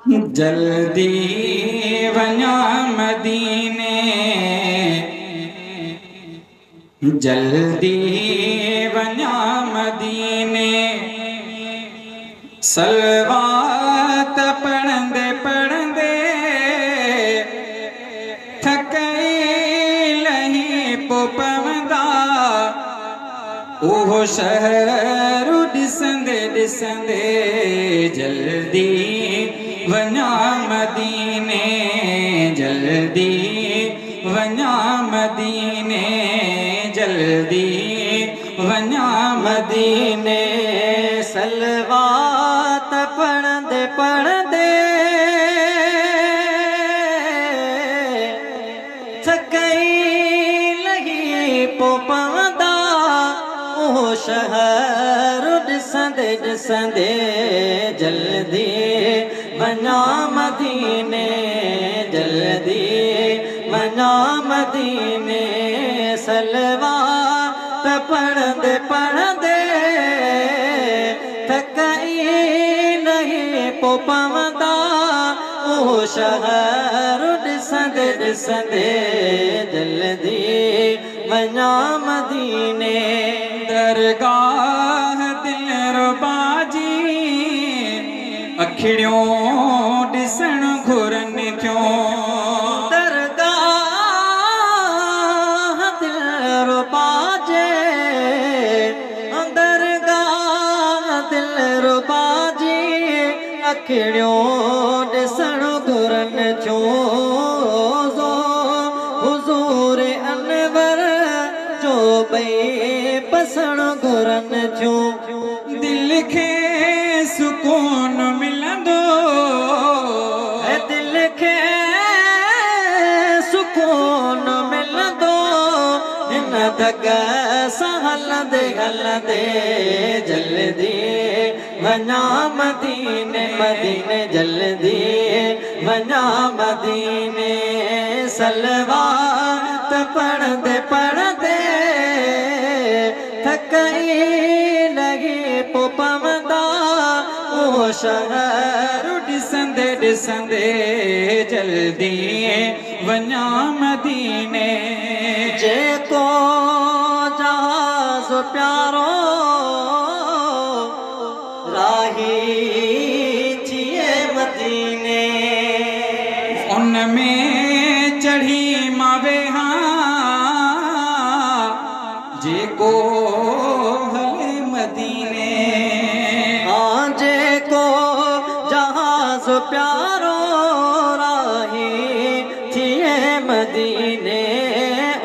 जल्दी वञा मदीने, जल्दी वञा मदीने। सलवात पढ़ंदे पढ़ंदे थकई लही पो पवंदा, ओहो शहर ॾिसंदे ॾिसंदे जल्दी वञा मदीने, जल्दी वञा मदीने, जल्दी वञा मदीने। सलवात पढ़ंदे पढ़ंदे थकई लही पो पवंदा, ओ शहर ॾिसंदे ॾिसंदे जल्दी वञा मदीने, जल्दी वञा मदीने। सलवात पढ़ंदे पढ़ंदे थकई नहीं पो पवंदा, ओ शहर ॾिसंदे ॾिसंदे जल्दी वञा मदीने। दरगाह दिलरुबा जी अखिड़ियों ॾिसण घुरनि थियूं, दरगाह दिलरुबा जे, दरगाह दिलरुबा जी अखिड़ियों ॾिसण घुरनि थियूं। हुज़ूर अनवर जो ॿई पसण घुरनि थियूं। दिल खे सुकून मिलंदो, दिल खे सुकून मिलंदो, हिन धक सां हलंदे हलंदे जल्दी वञा मदीने, मदीने जल्दी वञा मदीने। सलवात पढ़ंदे पढ़ंदे थकई लही पो पवंदा, ओ शहर ॾिसंदे ॾिसंदे जल्दी वञा मदीने। जेको जहाज़ प्यारो राही थिए मदीने, उन में चढ़ी मां वेहां, जेको हले मदीने। हाँ जेको जहाज़ प्यारो राही थिए मदीने,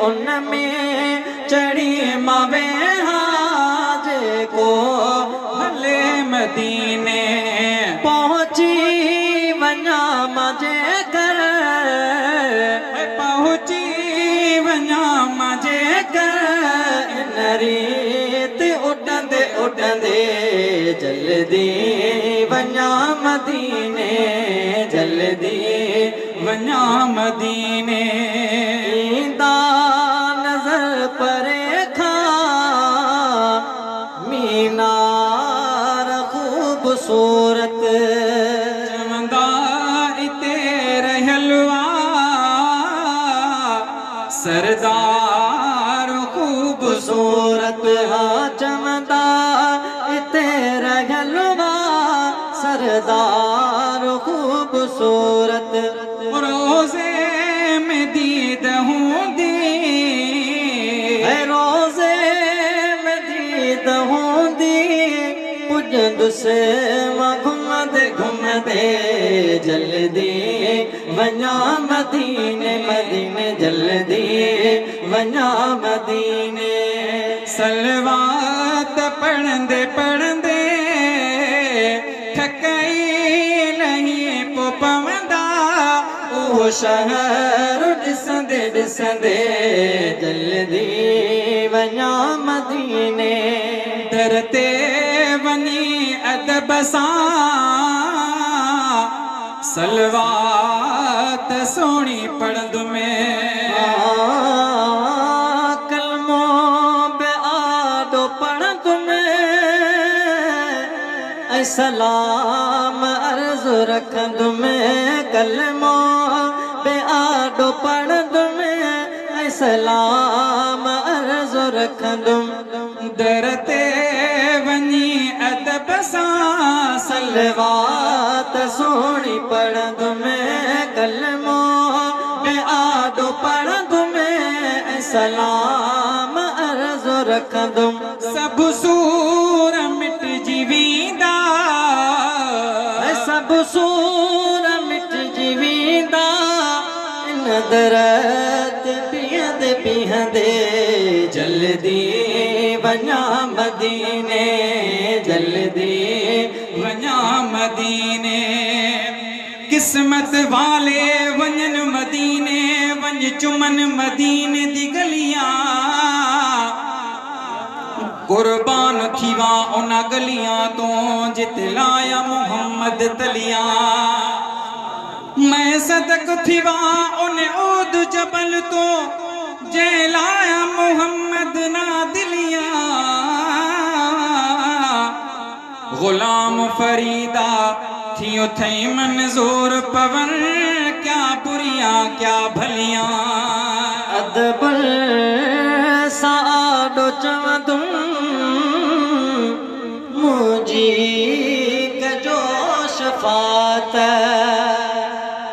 उन में चढ़ी मां वेहां, जेको हले मदीने। पहुंची वञा मां जेकर, पहुंची वञा मां जेकर, इन रीत उॾंदे उॾंदे जल्दी वञा मदीने, जल्दी वञा मदीने। ईंदा नज़र परे खां मीनार ख़ूबसूरत, चवंदा इते रहियल सरदार ख़ूबसूरत। हाँ चवंदा इते रहियल सरदार ख़ूबसूरत। रोज़े में दीद हूंदी, रोज़े में दीद हूंदी, पुॼंदुसि मां घुमंदे घुमंदे जल्दी वञा मदीने, मदीने जल्दी वञा मदीने। सलवात पढ़ंदे पढ़ंदे थकई लही पो पवंदा, ओ शहर ॾिसंदे ॾिसंदे जल्दी वञा मदीने। दर ते वञी अदब सां सलवात सोणी पढ़ंदुमि। कलमो बि आॾो पढ़ंदुमि, ऐं सलाम अर्ज़ु रखंदुमि कलमो बे आॾो पढ़ंदुमि ऐं सलाम अर्ज़ु रखंदुमि दर ते वञी अदब सां सलवात सोणी पढ़ंदुमि कलमो बे आॾो पढ़ंदुमि ऐं सलाम अर्ज़ु रखंदुमि सभु सूर मिटजी वेंदा सभु सूर मिटजी वेंदा इन दर ते बीहंदे बीहंदे जल्दी वञा मदीने जल्दी वञा मदीने किस्मत वाले वञन मदीने वञ चुमन मदीने दी गलियां कुर्बान थीवा उन गलियां तो जिते लाया मोहम्मद तलियां मैं सदक थीवा उन ओद जबल तो जे लाया मोहम्मद ना दिलियां गुलाम फरीदा थियो थई मंजूर पवन क्या बुरियां क्या भलियां अदबुल साडो चवंदुम मुंहिंजी कजो शफ़ात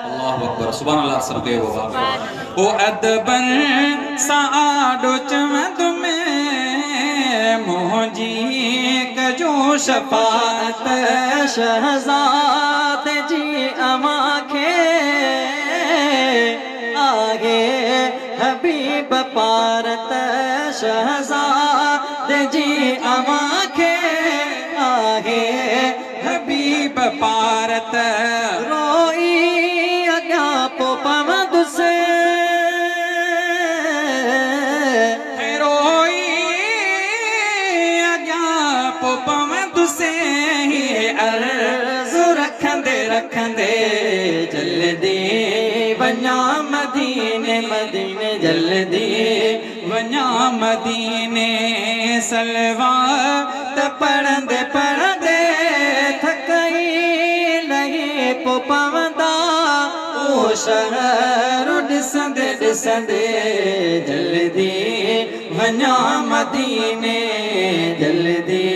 अल्लाहु अकबर सुभान अल्लाह सबके बाबा ओ अदबन साडो चवंदुमि मुंहिंजी कजो शफ़ात शहज़ाद जी अमां खे आगे हबीब पारत शहज़ाद जी अमां खे आगे हबीब पारत रोई अॻियां पोइ पवंदुसि रोई अॻियां पोइ पवंदुसि अर्ज़ु रखंदे रखंदे जल्दी वञा मदीने मदीने जल्दी वञा मदीने सलवात पढ़ंदे पढ़ंदे थकई लही पोइ पवंदा ओ शहर ॾिसंदे ॾिसंदे जल्दी वञा मदीने जल्दी